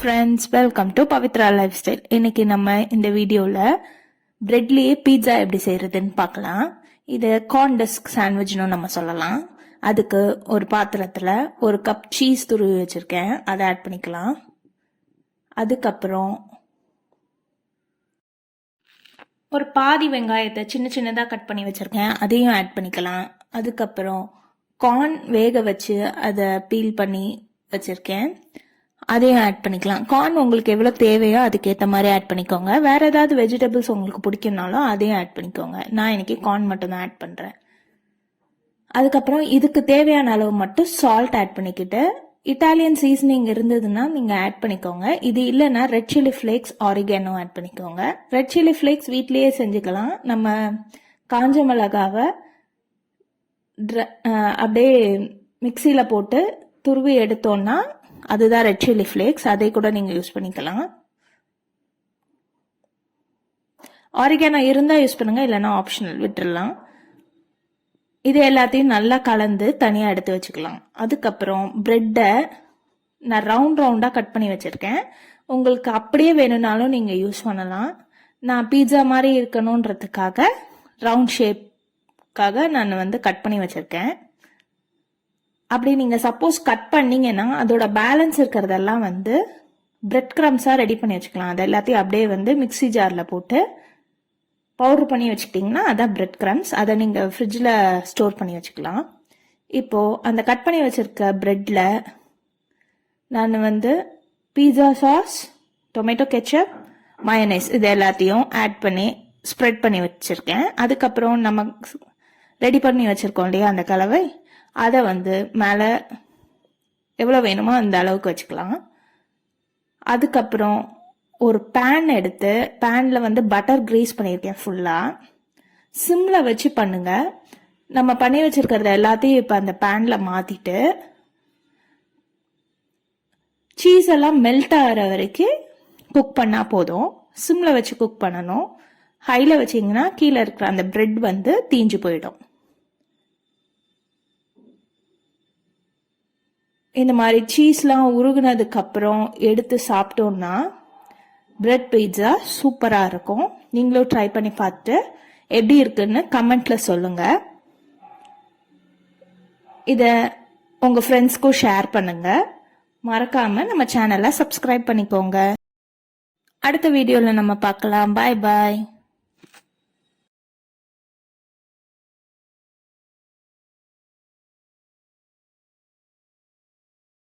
Friends, welcome to Pavithra life style. இன்னைக்கு நம்ம இந்த வீடியோவில் பிரெட்லேயே பீட்சா எப்படி செய்யறதுன்னு பார்க்கலாம். இது கார்ன் டஸ்க் சாண்ட்விச்னு நம்ம சொல்லலாம். அதுக்கு ஒரு பாத்திரத்தில் ஒரு கப் சீஸ் துருவி வச்சுருக்கேன், அதை ஆட் பண்ணிக்கலாம். அதுக்கப்புறம் ஒரு பாதி வெங்காயத்தை சின்ன சின்னதாக கட் பண்ணி வச்சுருக்கேன், அதையும் ஆட் பண்ணிக்கலாம். அதுக்கப்புறம் கார்ன் வேக வச்சு அதை பீல் பண்ணி வச்சுருக்கேன், அதையும் ஆட் பண்ணிக்கலாம். கார்ன் உங்களுக்கு எவ்வளோ தேவையோ அதுக்கேற்ற மாதிரி ஆட் பண்ணிக்கோங்க. வேறு ஏதாவது வெஜிடபிள்ஸ் உங்களுக்கு பிடிக்கும்னாலும் அதையும் ஆட் பண்ணிக்கோங்க. நான் இன்னைக்கு கார்ன் மட்டும் தான் ஆட் பண்ணுறேன். அதுக்கப்புறம் இதுக்கு தேவையான அளவு மட்டும் சால்ட் ஆட் பண்ணிக்கிட்டு, இட்டாலியன் சீசனிங் இருந்ததுன்னா நீங்கள் ஆட் பண்ணிக்கோங்க. இது இல்லைன்னா red chilli flakes, oregano add பண்ணிக்கோங்க. ரெட் சில்லி ஃப்ளேக்ஸ் வீட்லேயே செஞ்சுக்கலாம். நம்ம காஞ்ச மிளகாவை அப்படியே மிக்சியில் போட்டு துருவி எடுத்தோன்னா அதுதான் ரெட் சில்லி ஃப்ளேக்ஸ். அதை கூட நீங்கள் யூஸ் பண்ணிக்கலாம். ஆரிகானோ இருந்தால் யூஸ் பண்ணுங்கள், இல்லைன்னா ஆப்ஷனல், விட்டுடலாம். இது எல்லாத்தையும் நல்லா கலந்து தனியாக எடுத்து வச்சுக்கலாம். அதுக்கப்புறம் ப்ரெட்டை நான் ரவுண்டாக கட் பண்ணி வச்சுருக்கேன். உங்களுக்கு அப்படியே வேணும்னாலும் நீங்கள் யூஸ் பண்ணலாம். நான் பீட்சா மாதிரி இருக்கணுன்றதுக்காக ரவுண்ட் ஷேப்காக நான் கட் பண்ணி வச்சுருக்கேன். அப்படி நீங்கள் சப்போஸ் கட் பண்ணிங்கன்னா அதோட பேலன்ஸ் இருக்கிறதெல்லாம் பிரெட் கிரம்ஸாக ரெடி பண்ணி வச்சுக்கலாம். அது எல்லாத்தையும் அப்படியே மிக்சி ஜாரில் போட்டு பவுடர் பண்ணி வச்சுக்கிட்டிங்கன்னா அதான் பிரெட் கிரம்ஸ். அதை நீங்கள் ஃப்ரிட்ஜில் ஸ்டோர் பண்ணி வச்சுக்கலாம். இப்போது அந்த கட் பண்ணி வச்சுருக்க ப்ரெட்டில் நான் pizza sauce, tomato ketchup, mayonnaise இது எல்லாத்தையும் ஆட் பண்ணி ஸ்ப்ரெட் பண்ணி வச்சுருக்கேன். அதுக்கப்புறம் நம்ம ரெடி பண்ணி வச்சுருக்கோம் இல்லையா அந்த கலவை, அதை மேலே எவ்வளோ வேணுமோ அந்த அளவுக்கு வச்சுக்கலாம். அதுக்கப்புறம் ஒரு பேன் எடுத்து பேனில் பட்டர் கிரீஸ் பண்ணியிருக்கேன் ஃபுல்லாக. சிம்மில் வச்சு பண்ணுங்கள். நம்ம பண்ணி வச்சுருக்கிறத எல்லாத்தையும் இப்போ அந்த பேனில் மாற்றிட்டு சீஸ் எல்லாம் மெல்ட் ஆகிற வரைக்கும் குக் பண்ணால் போதும். சிம்மில் வச்சு குக் பண்ணணும். ஹையில் வச்சிங்கன்னா கீழே இருக்கிற அந்த பிரெட் தீஞ்சு போயிடும். இந்த மாதிரி சீஸ்லாம் உருகுனதுக்கு அப்புறம் எடுத்து சாப்பிட்டோம்னா பிரெட் பீட்சா சூப்பராக இருக்கும். நீங்களும் ட்ரை பண்ணி பார்த்துட்டு எப்படி இருக்குன்னு கமெண்ட்ல சொல்லுங்க. இதை உங்க ஃப்ரெண்ட்ஸ்க்கும் ஷேர் பண்ணுங்க. மறக்காம நம்ம சேனலை சப்ஸ்கிரைப் பண்ணிக்கோங்க. அடுத்த வீடியோவில் நம்ம பார்க்கலாம். பாய் பாய்.